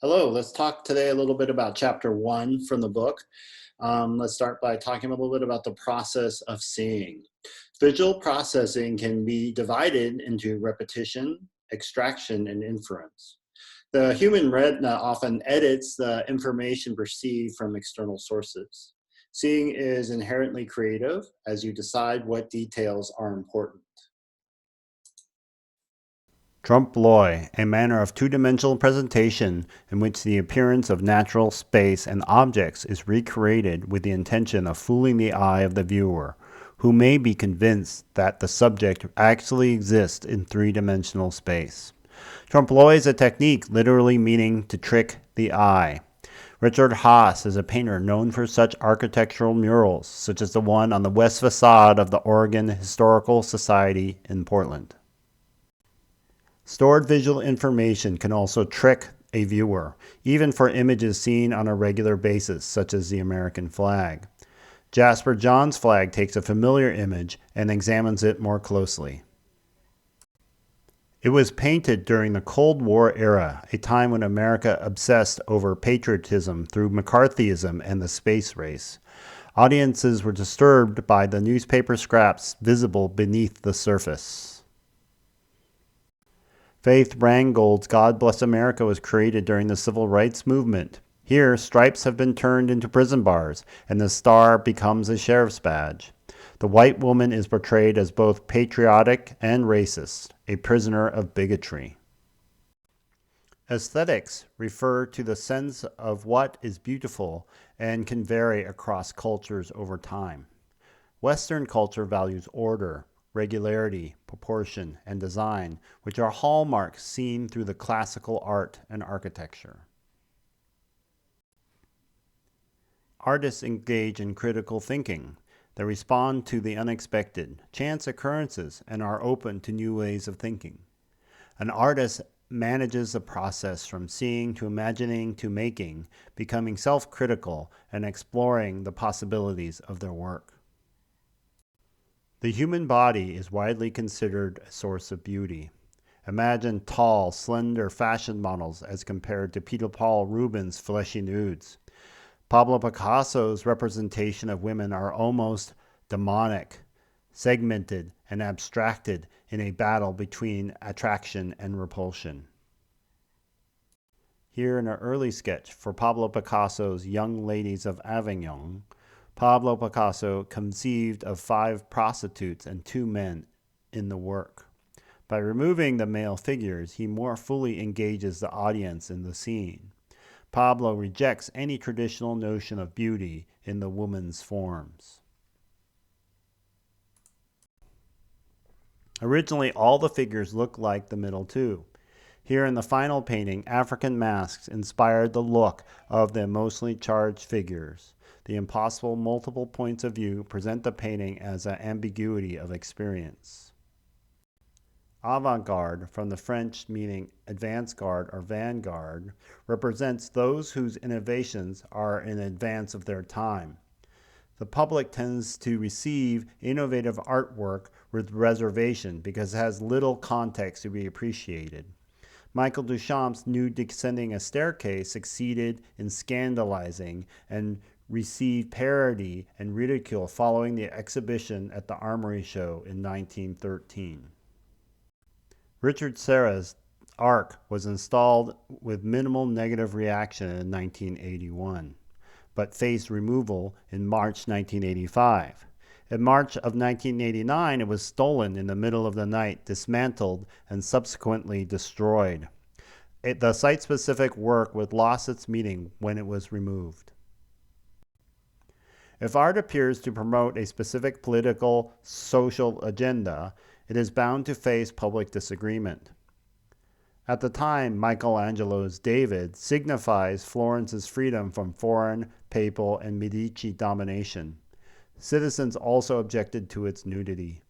Hello, let's talk today a little bit about chapter one from the book. Let's start by talking a little bit about the process of seeing. Visual processing can be divided into repetition, extraction, and inference. The human retina often edits the information perceived from external sources. Seeing is inherently creative as you decide what details are important. Trompe-l'oeil, a manner of two-dimensional presentation in which the appearance of natural space and objects is recreated with the intention of fooling the eye of the viewer, who may be convinced that the subject actually exists in three-dimensional space. Trompe-l'oeil is a technique literally meaning to trick the eye. Richard Haas is a painter known for such architectural murals, such as the one on the west facade of the Oregon Historical Society in Portland. Stored visual information can also trick a viewer, even for images seen on a regular basis, such as the American flag. Jasper John's flag takes a familiar image and examines it more closely. It was painted during the Cold War era, a time when America obsessed over patriotism through McCarthyism and the space race. Audiences were disturbed by the newspaper scraps visible beneath the surface. Faith Rangold's God Bless America was created during the Civil Rights Movement. Here, stripes have been turned into prison bars, and the star becomes a sheriff's badge. The white woman is portrayed as both patriotic and racist, a prisoner of bigotry. Aesthetics refer to the sense of what is beautiful and can vary across cultures over time. Western culture values order, regularity, proportion, and design, which are hallmarks seen through the classical art and architecture. Artists engage in critical thinking. They respond to the unexpected, chance occurrences, and are open to new ways of thinking. An artist manages the process from seeing to imagining to making, becoming self-critical and exploring the possibilities of their work. The human body is widely considered a source of beauty. Imagine tall, slender fashion models as compared to Peter Paul Rubens' fleshy nudes. Pablo Picasso's representation of women are almost demonic, segmented, and abstracted in a battle between attraction and repulsion. Here in an early sketch for Pablo Picasso's Young Ladies of Avignon, Pablo Picasso conceived of 5 prostitutes and 2 men in the work. By removing the male figures, he more fully engages the audience in the scene. Pablo rejects any traditional notion of beauty in the woman's forms. Originally, all the figures look like the middle 2. Here in the final painting, African masks inspired the look of the emotionally charged figures. The impossible multiple points of view present the painting as an ambiguity of experience. Avant-garde, from the French meaning advance guard or vanguard, represents those whose innovations are in advance of their time. The public tends to receive innovative artwork with reservation because it has little context to be appreciated. Michael Duchamp's nude descending a staircase succeeded in scandalizing and received parody and ridicule following the exhibition at the Armory Show in 1913. Richard Serra's Arc was installed with minimal negative reaction in 1981, but faced removal in March 1985. In March of 1989, it was stolen in the middle of the night, dismantled, and subsequently destroyed. The site-specific work would lost its meaning when it was removed. If art appears to promote a specific political, social agenda, it is bound to face public disagreement. At the time, Michelangelo's David signifies Florence's freedom from foreign, papal, and Medici domination. Citizens also objected to its nudity.